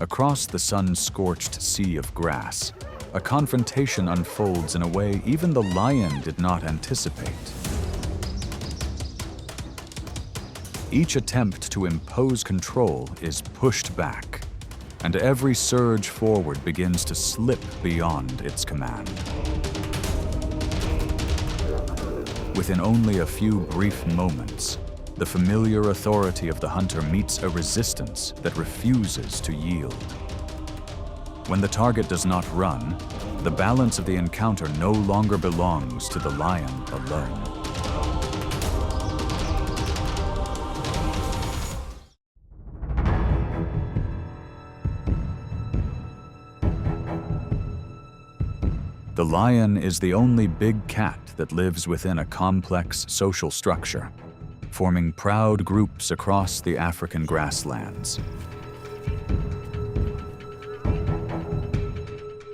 Across the sun-scorched sea of grass, a confrontation unfolds in a way even the lion did not anticipate. Each attempt to impose control is pushed back, and every surge forward begins to slip beyond its command. Within only a few brief moments, the familiar authority of the hunter meets a resistance that refuses to yield. When the target does not run, the balance of the encounter no longer belongs to the lion alone. The lion is the only big cat that lives within a complex social structure, forming proud groups across the African grasslands.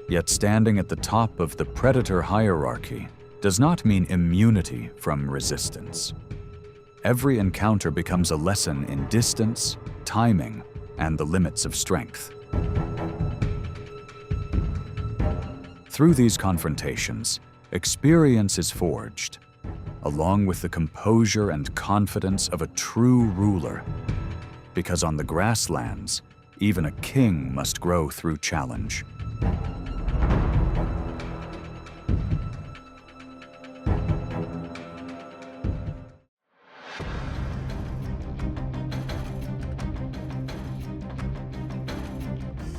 Yet standing at the top of the predator hierarchy does not mean immunity from resistance. Every encounter becomes a lesson in distance, timing, and the limits of strength. Through these confrontations, experience is forged, along with the composure and confidence of a true ruler. Because on the grasslands, even a king must grow through challenge.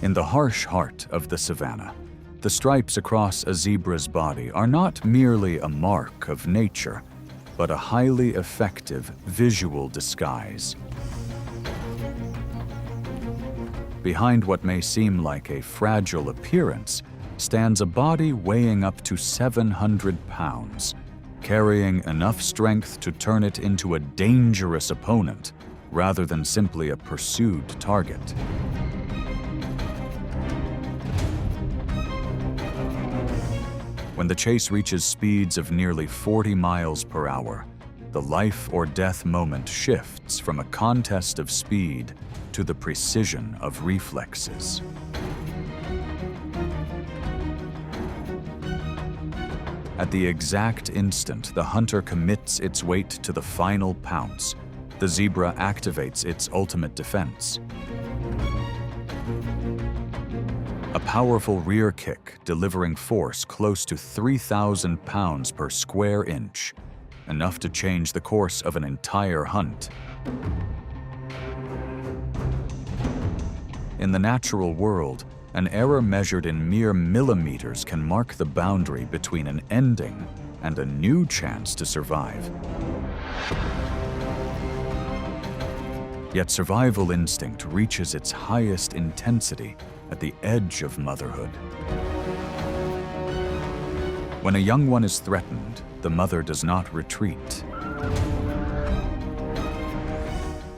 In the harsh heart of the savanna, the stripes across a zebra's body are not merely a mark of nature, but a highly effective visual disguise. Behind what may seem like a fragile appearance stands a body weighing up to 700 pounds, carrying enough strength to turn it into a dangerous opponent rather than simply a pursued target. When the chase reaches speeds of nearly 40 miles per hour, the life or death moment shifts from a contest of speed to the precision of reflexes. At the exact instant the hunter commits its weight to the final pounce, the zebra activates its ultimate defense. A powerful rear kick delivering force close to 3,000 pounds per square inch, enough to change the course of an entire hunt. In the natural world, an error measured in mere millimeters can mark the boundary between an ending and a new chance to survive. Yet survival instinct reaches its highest intensity at the edge of motherhood. When a young one is threatened, the mother does not retreat.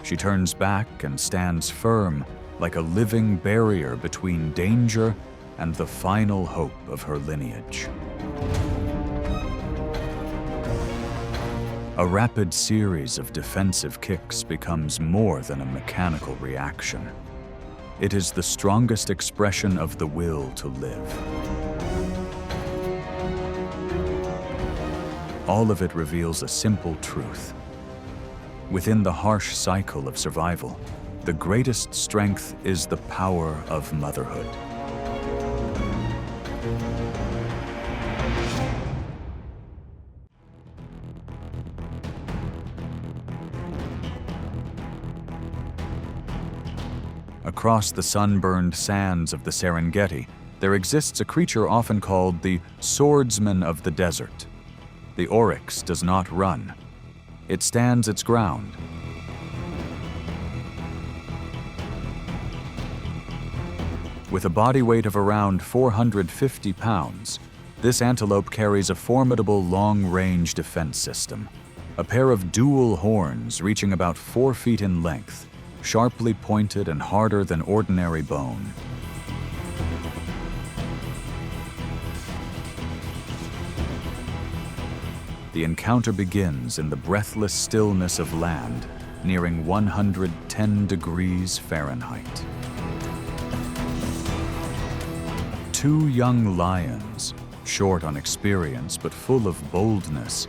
She turns back and stands firm, like a living barrier between danger and the final hope of her lineage. A rapid series of defensive kicks becomes more than a mechanical reaction. It is the strongest expression of the will to live. All of it reveals a simple truth. Within the harsh cycle of survival, the greatest strength is the power of motherhood. Across the sunburned sands of the Serengeti, there exists a creature often called the swordsman of the desert. The Oryx does not run. It stands its ground. With a body weight of around 450 pounds, this antelope carries a formidable long-range defense system. A pair of dual horns reaching about 4 feet in length, sharply pointed and harder than ordinary bone. The encounter begins in the breathless stillness of land, nearing 110 degrees Fahrenheit. two young lions, short on experience but full of boldness,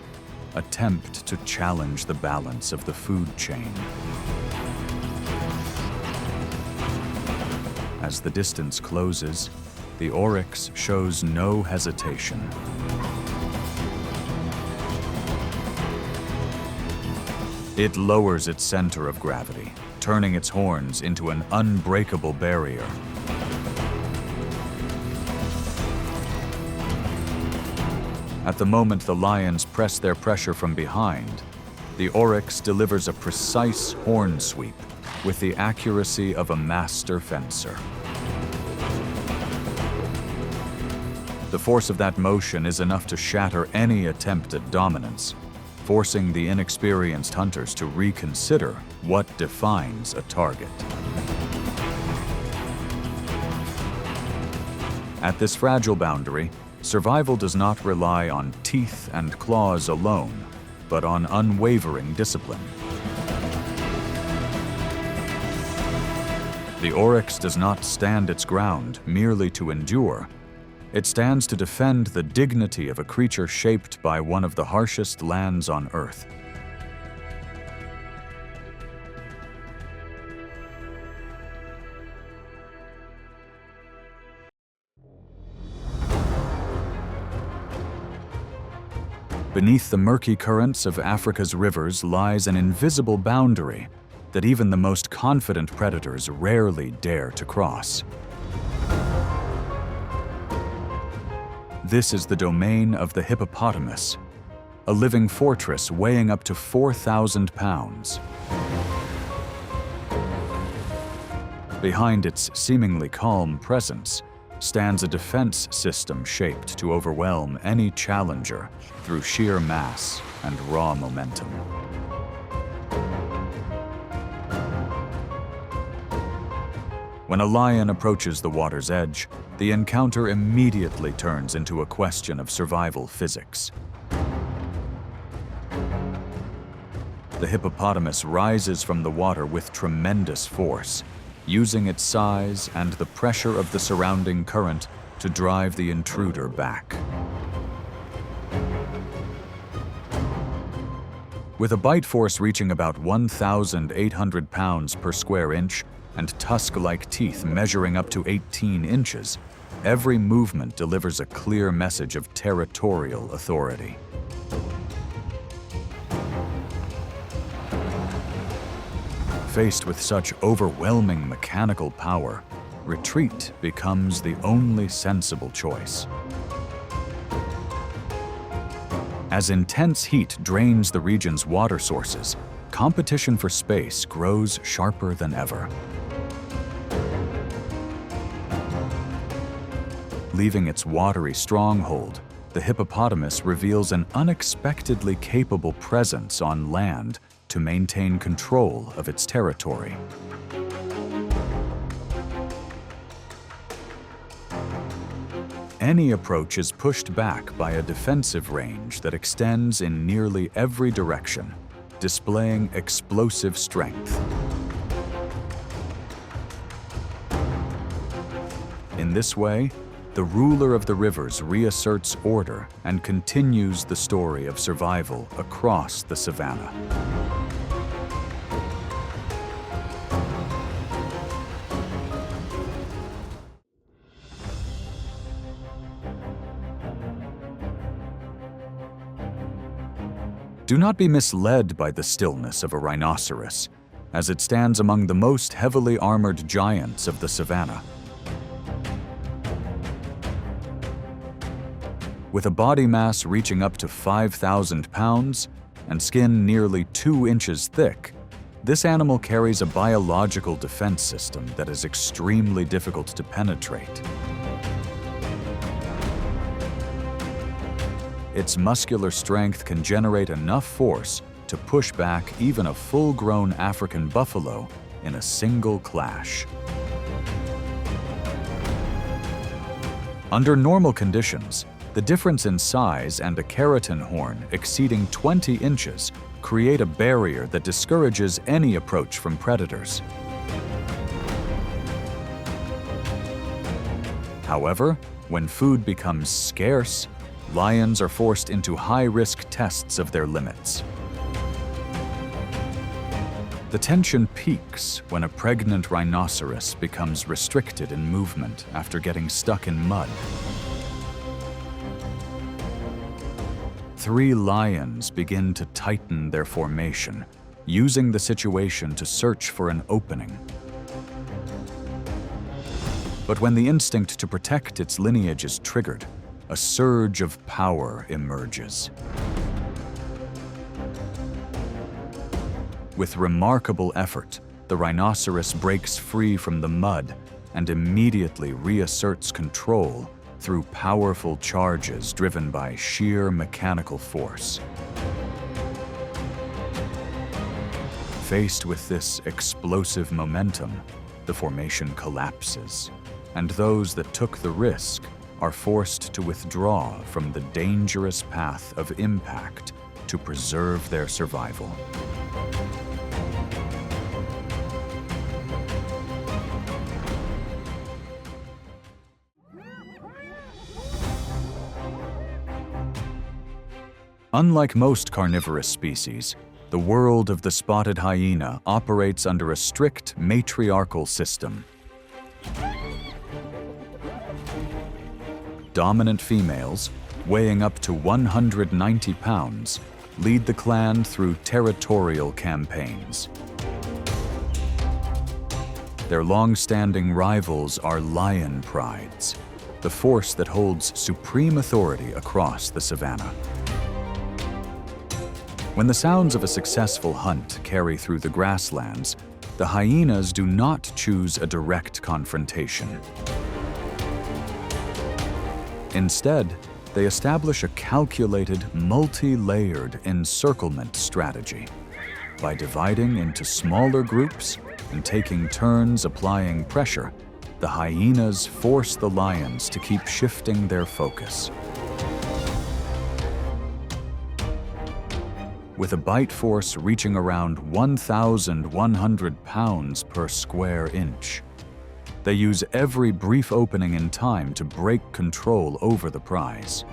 attempt to challenge the balance of the food chain. As the distance closes, the Oryx shows no hesitation. It lowers its center of gravity, turning its horns into an unbreakable barrier. At the moment the lions press their pressure from behind, the Oryx delivers a precise horn sweep with the accuracy of a master fencer. The force of that motion is enough to shatter any attempt at dominance, forcing the inexperienced hunters to reconsider what defines a target. At this fragile boundary, survival does not rely on teeth and claws alone, but on unwavering discipline. The Oryx does not stand its ground merely to endure. It stands to defend the dignity of a creature shaped by one of the harshest lands on Earth. Beneath the murky currents of Africa's rivers lies an invisible boundary that even the most confident predators rarely dare to cross. This is the domain of the hippopotamus, a living fortress weighing up to 4,000 pounds. Behind its seemingly calm presence stands a defense system shaped to overwhelm any challenger through sheer mass and raw momentum. When a lion approaches the water's edge, the encounter immediately turns into a question of survival physics. The hippopotamus rises from the water with tremendous force, using its size and the pressure of the surrounding current to drive the intruder back. With a bite force reaching about 1,800 pounds per square inch and tusk-like teeth measuring up to 18 inches, every movement delivers a clear message of territorial authority. Faced with such overwhelming mechanical power, retreat becomes the only sensible choice. As intense heat drains the region's water sources, competition for space grows sharper than ever. Leaving its watery stronghold, the hippopotamus reveals an unexpectedly capable presence on land to maintain control of its territory. Any approach is pushed back by a defensive range that extends in nearly every direction, displaying explosive strength. In this way, the ruler of the rivers reasserts order and continues the story of survival across the savanna. Do not be misled by the stillness of a rhinoceros, as it stands among the most heavily armored giants of the savanna. With a body mass reaching up to 5,000 pounds and skin nearly 2 inches thick, this animal carries a biological defense system that is extremely difficult to penetrate. Its muscular strength can generate enough force to push back even a full-grown African buffalo in a single clash. Under normal conditions, the difference in size and a keratin horn exceeding 20 inches create a barrier that discourages any approach from predators. However, When food becomes scarce, lions are forced into high-risk tests of their limits. The tension peaks when a pregnant rhinoceros becomes restricted in movement after getting stuck in mud. 3 lions begin to tighten their formation, using the situation to search for an opening. But when the instinct to protect its lineage is triggered, a surge of power emerges. With remarkable effort, the rhinoceros breaks free from the mud and immediately reasserts control through powerful charges driven by sheer mechanical force. Faced with this explosive momentum, the formation collapses, and those that took the risk are forced to withdraw from the dangerous path of impact to preserve their survival. Unlike most carnivorous species, the world of the spotted hyena operates under a strict matriarchal system. Dominant females, weighing up to 190 pounds, lead the clan through territorial campaigns. Their long-standing rivals are lion prides, the force that holds supreme authority across the savanna. When the sounds of a successful hunt carry through the grasslands, the hyenas do not choose a direct confrontation. Instead, they establish a calculated, multi-layered encirclement strategy. By dividing into smaller groups and taking turns applying pressure, the hyenas force the lions to keep shifting their focus. With a bite force reaching around 1,100 pounds per square inch, they use every brief opening in time to break control over the prize.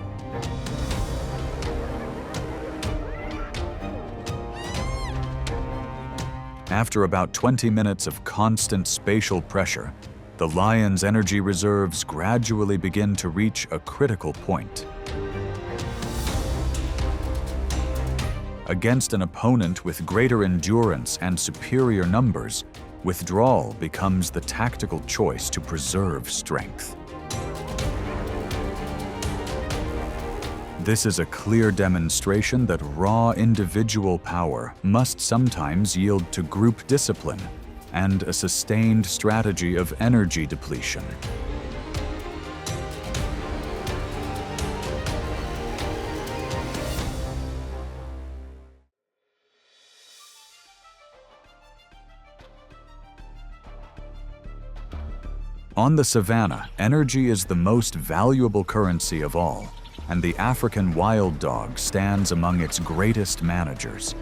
After about 20 minutes of constant spatial pressure, the lion's energy reserves gradually begin to reach a critical point. Against an opponent with greater endurance and superior numbers, withdrawal becomes the tactical choice to preserve strength. This is a clear demonstration that raw individual power must sometimes yield to group discipline and a sustained strategy of energy depletion. On the savanna, energy is the most valuable currency of all, and the African wild dog stands among its greatest managers.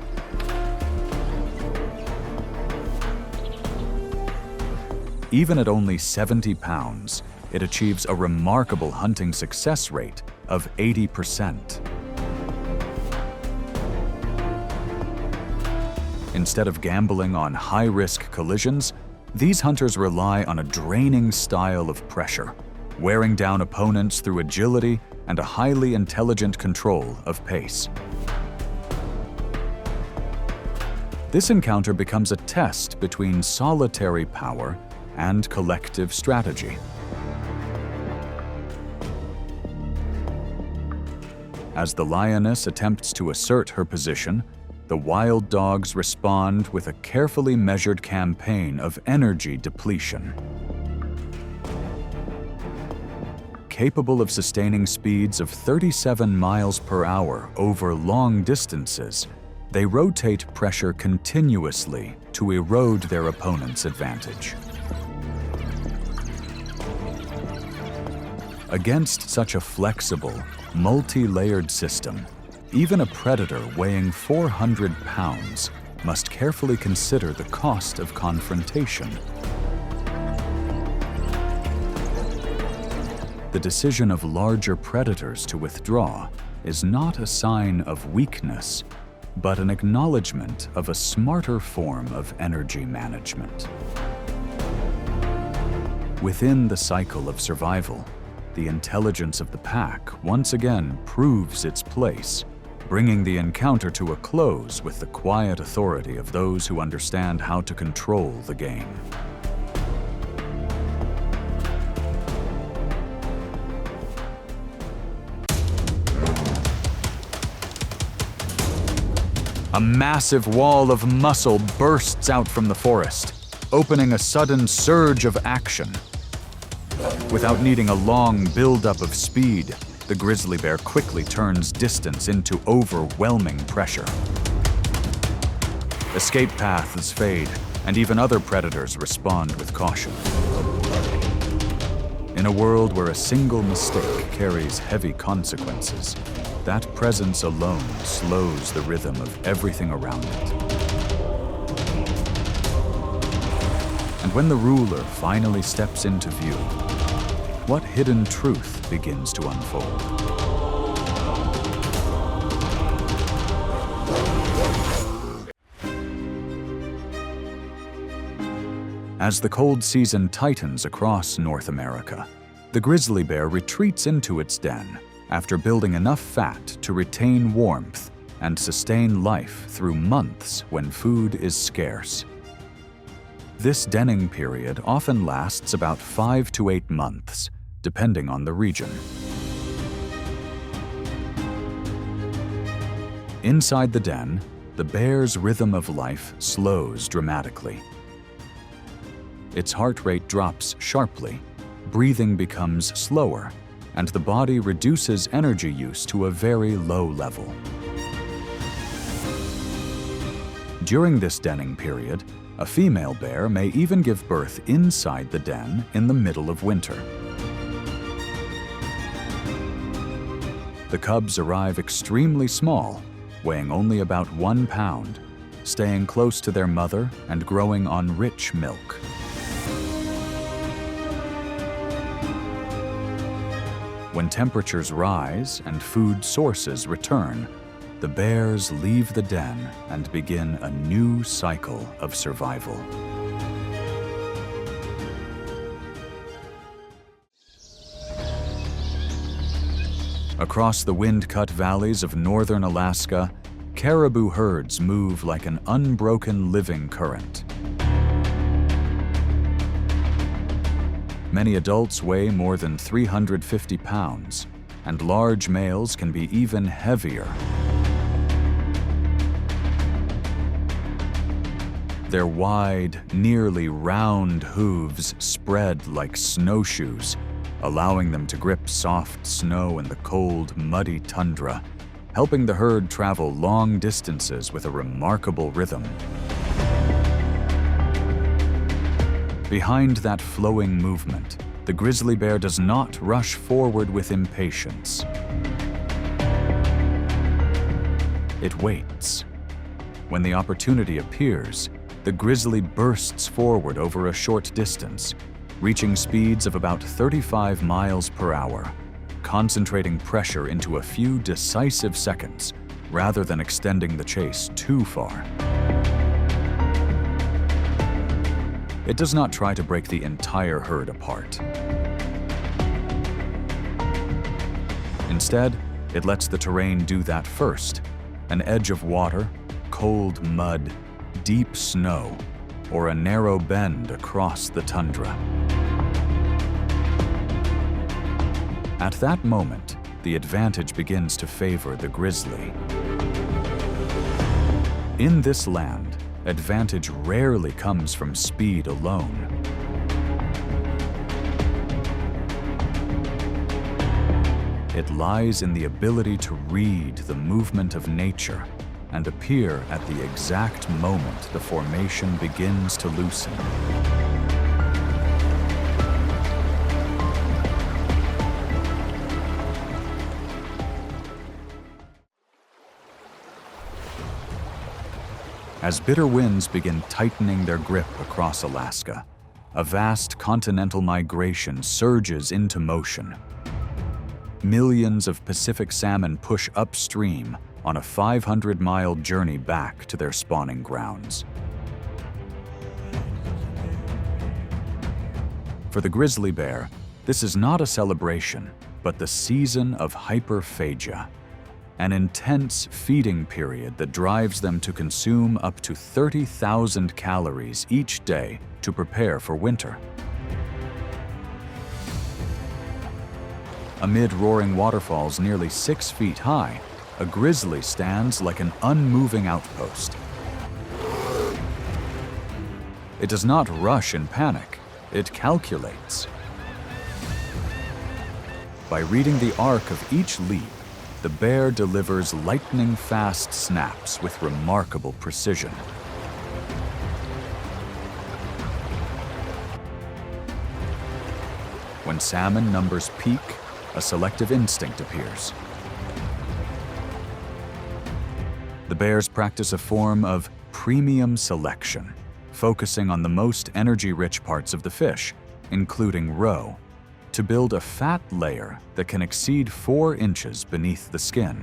Even at only 70 pounds, it achieves a remarkable hunting success rate of 80%. Instead of gambling on high-risk collisions, these hunters rely on a draining style of pressure, wearing down opponents through agility and a highly intelligent control of pace. This encounter becomes a test between solitary power and collective strategy. As the lioness attempts to assert her position, the wild dogs respond with a carefully measured campaign of energy depletion. Capable of sustaining speeds of 37 miles per hour over long distances, they rotate pressure continuously to erode their opponent's advantage. Against such a flexible, multi-layered system, even a predator weighing 400 pounds must carefully consider the cost of confrontation. The decision of larger predators to withdraw is not a sign of weakness, but an acknowledgement of a smarter form of energy management. Within the cycle of survival, the intelligence of the pack once again proves its place, bringing the encounter to a close with the quiet authority of those who understand how to control the game. A massive wall of muscle bursts out from the forest, opening a sudden surge of action. Without needing a long buildup of speed, the grizzly bear quickly turns distance into overwhelming pressure. Escape paths fade, and even other predators respond with caution. In a world where a single mistake carries heavy consequences, that presence alone slows the rhythm of everything around it. And when the ruler finally steps into view, what hidden truth begins to unfold? As the cold season tightens across North America, the grizzly bear retreats into its den after building enough fat to retain warmth and sustain life through months when food is scarce. This denning period often lasts about 5 to 8 months, depending on the region. Inside the den, the bear's rhythm of life slows dramatically. Its heart rate drops sharply, breathing becomes slower, and the body reduces energy use to a very low level. During this denning period, a female bear may even give birth inside the den in the middle of winter. The cubs arrive extremely small, weighing only about 1 pound, staying close to their mother and growing on rich milk. When temperatures rise and food sources return, the bears leave the den and begin a new cycle of survival. Across the wind-cut valleys of northern Alaska, caribou herds move like an unbroken living current. Many adults weigh more than 350 pounds, and large males can be even heavier. Their wide, nearly round hooves spread like snowshoes, allowing them to grip soft snow in the cold, muddy tundra, helping the herd travel long distances with a remarkable rhythm. Behind that flowing movement, the grizzly bear does not rush forward with impatience. It waits. When the opportunity appears, the grizzly bursts forward over a short distance, reaching speeds of about 35 miles per hour, concentrating pressure into a few decisive seconds rather than extending the chase too far. It does not try to break the entire herd apart. Instead, it lets the terrain do that first: an edge of water, cold mud, deep snow, or a narrow bend across the tundra. At that moment, the advantage begins to favor the grizzly. In this land, advantage rarely comes from speed alone. It lies in the ability to read the movement of nature and appear at the exact moment the formation begins to loosen. As bitter winds begin tightening their grip across Alaska, a vast continental migration surges into motion. Millions of Pacific salmon push upstream on a 500-mile journey back to their spawning grounds. For the grizzly bear, this is not a celebration, but the season of hyperphagia, an intense feeding period that drives them to consume up to 30,000 calories each day to prepare for winter. Amid roaring waterfalls nearly 6 feet high, a grizzly stands like an unmoving outpost. It does not rush in panic, it calculates. By reading the arc of each leap, the bear delivers lightning-fast snaps with remarkable precision. When salmon numbers peak, a selective instinct appears. The bears practice a form of premium selection, focusing on the most energy-rich parts of the fish, including roe, to build a fat layer that can exceed 4 inches beneath the skin.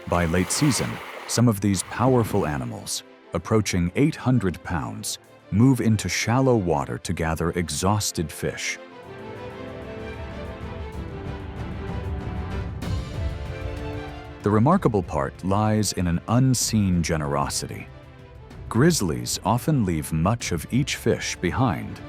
By late season, some of these powerful animals, approaching 800 pounds, move into shallow water to gather exhausted fish. The remarkable part lies in an unseen generosity. Grizzlies often leave much of each fish behind.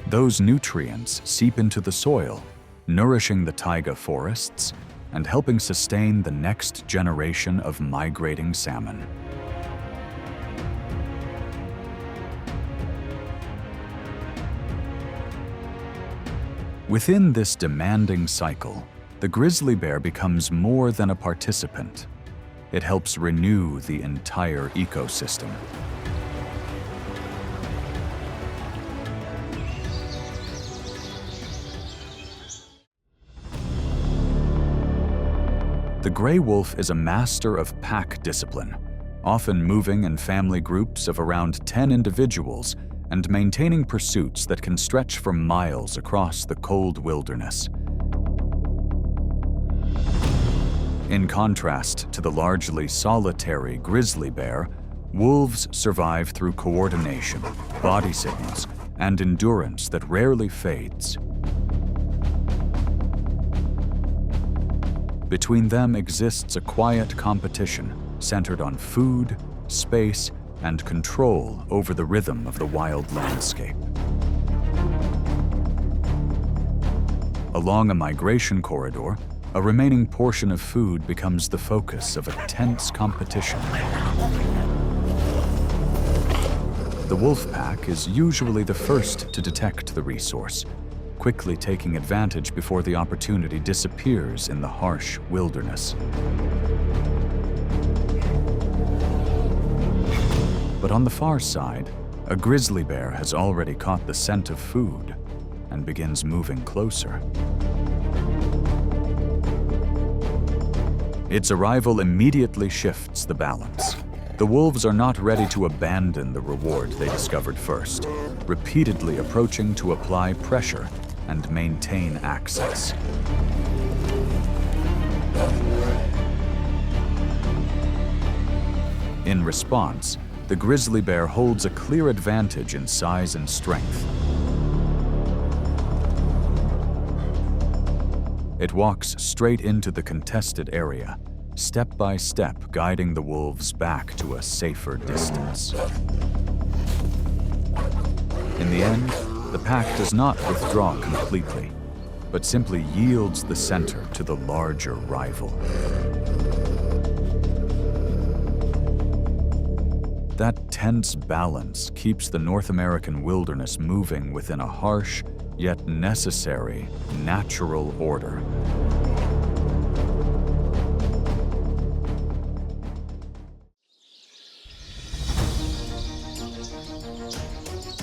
Those nutrients seep into the soil, nourishing the taiga forests and helping sustain the next generation of migrating salmon. Within this demanding cycle, the grizzly bear becomes more than a participant. It helps renew the entire ecosystem. The gray wolf is a master of pack discipline, often moving in family groups of around 10 individuals and maintaining pursuits that can stretch for miles across the cold wilderness. In contrast to the largely solitary grizzly bear, wolves survive through coordination, body signals, and endurance that rarely fades. Between them exists a quiet competition centered on food, space, and control over the rhythm of the wild landscape. Along a migration corridor, a remaining portion of food becomes the focus of a tense competition. The wolf pack is usually the first to detect the resource, quickly taking advantage before the opportunity disappears in the harsh wilderness. But on the far side, a grizzly bear has already caught the scent of food and begins moving closer. Its arrival immediately shifts the balance. The wolves are not ready to abandon the reward they discovered first, repeatedly approaching to apply pressure and maintain access. In response, the grizzly bear holds a clear advantage in size and strength. It walks straight into the contested area, step by step guiding the wolves back to a safer distance. In the end, the pack does not withdraw completely, but simply yields the center to the larger rival. That tense balance keeps the North American wilderness moving within a harsh, yet necessary, natural order.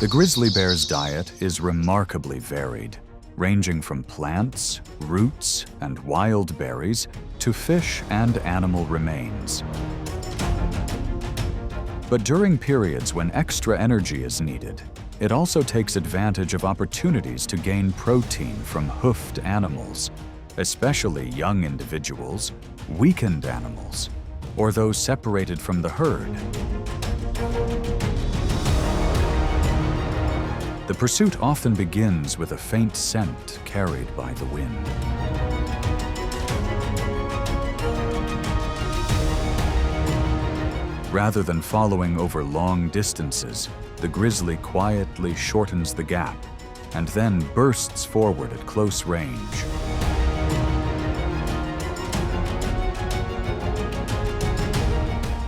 The grizzly bear's diet is remarkably varied, ranging from plants, roots, and wild berries to fish and animal remains. But during periods when extra energy is needed, it also takes advantage of opportunities to gain protein from hoofed animals, especially young individuals, weakened animals, or those separated from the herd. The pursuit often begins with a faint scent carried by the wind. Rather than following over long distances, the grizzly quietly shortens the gap and then bursts forward at close range.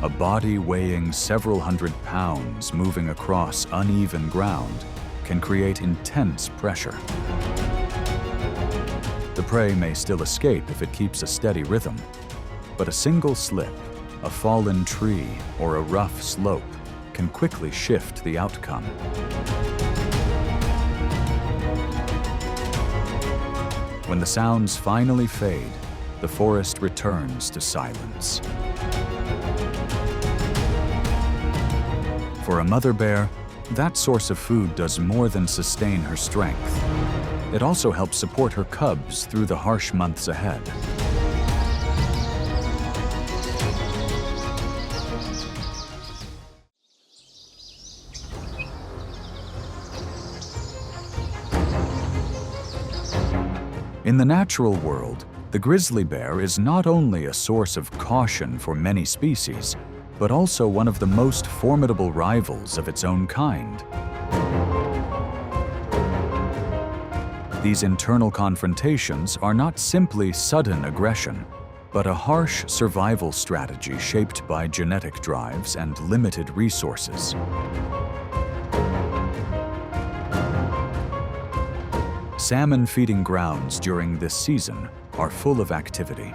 A body weighing several hundred pounds moving across uneven ground can create intense pressure. The prey may still escape if it keeps a steady rhythm, but a single slip, a fallen tree, or a rough slope can quickly shift the outcome. When the sounds finally fade, the forest returns to silence. For a mother bear, that source of food does more than sustain her strength. It also helps support her cubs through the harsh months ahead. In the natural world, the grizzly bear is not only a source of caution for many species, but also one of the most formidable rivals of its own kind. These internal confrontations are not simply sudden aggression, but a harsh survival strategy shaped by genetic drives and limited resources. Salmon feeding grounds during this season are full of activity.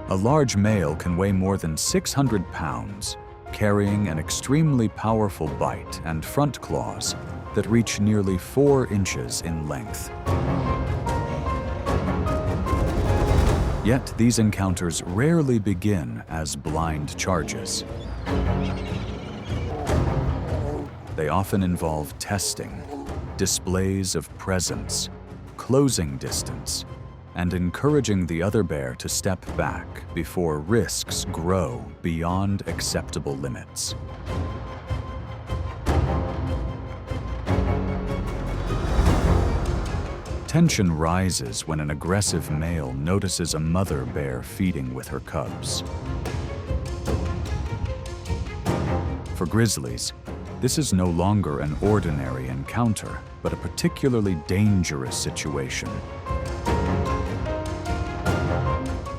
A large male can weigh more than 600 pounds, carrying an extremely powerful bite and front claws that reach nearly 4 inches in length. Yet these encounters rarely begin as blind charges. They often involve testing, displays of presence, closing distance, and encouraging the other bear to step back before risks grow beyond acceptable limits. Tension rises when an aggressive male notices a mother bear feeding with her cubs. For grizzlies, this is no longer an ordinary encounter, but a particularly dangerous situation.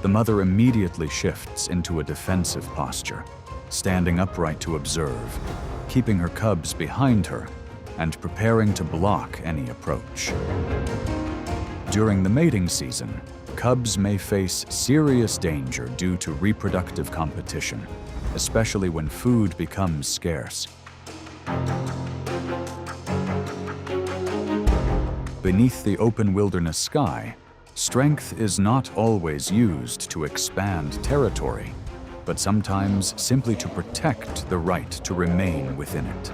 The mother immediately shifts into a defensive posture, standing upright to observe, keeping her cubs behind her, and preparing to block any approach. During the mating season, cubs may face serious danger due to reproductive competition, especially when food becomes scarce. Beneath the open wilderness sky, strength is not always used to expand territory, but sometimes simply to protect the right to remain within it.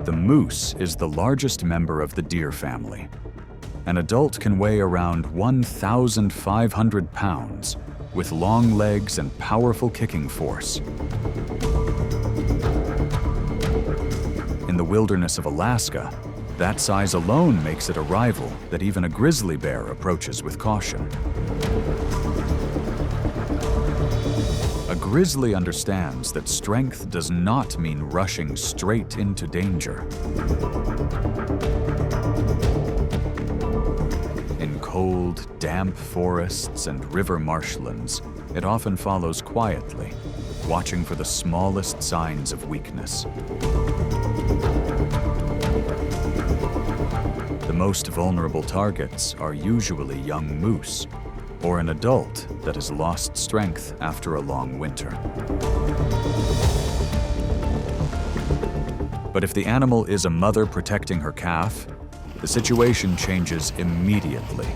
The moose is the largest member of the deer family. An adult can weigh around 1,500 pounds, with long legs and powerful kicking force. In the wilderness of Alaska, that size alone makes it a rival that even a grizzly bear approaches with caution. A grizzly understands that strength does not mean rushing straight into danger. In cold, damp forests and river marshlands, it often follows quietly, watching for the smallest signs of weakness. The most vulnerable targets are usually young moose, or an adult that has lost strength after a long winter. But if the animal is a mother protecting her calf, the situation changes immediately.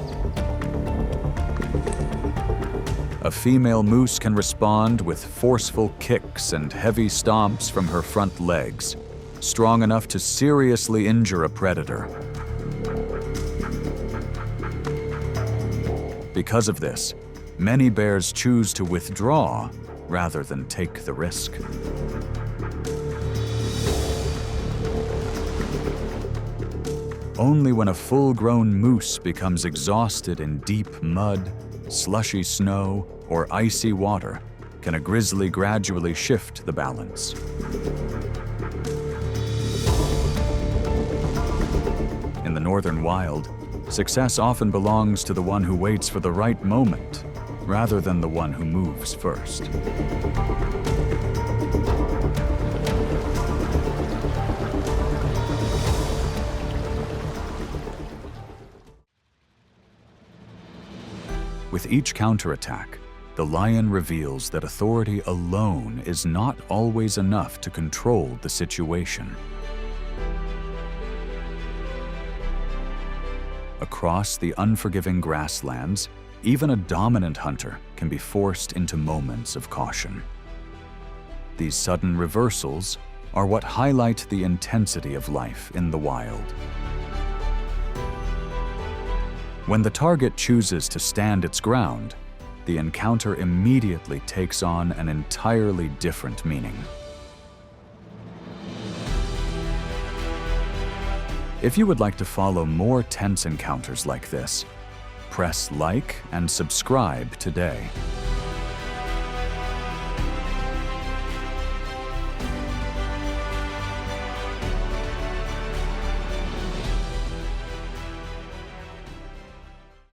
A female moose can respond with forceful kicks and heavy stomps from her front legs, strong enough to seriously injure a predator. Because of this, many bears choose to withdraw rather than take the risk. Only when a full-grown moose becomes exhausted in deep mud, slushy snow, or icy water can a grizzly gradually shift the balance. In the northern wild, success often belongs to the one who waits for the right moment, rather than the one who moves first. With each counterattack, the lion reveals that authority alone is not always enough to control the situation. Across the unforgiving grasslands, even a dominant hunter can be forced into moments of caution. These sudden reversals are what highlight the intensity of life in the wild. When the target chooses to stand its ground, the encounter immediately takes on an entirely different meaning. If you would like to follow more tense encounters like this, press like and subscribe today.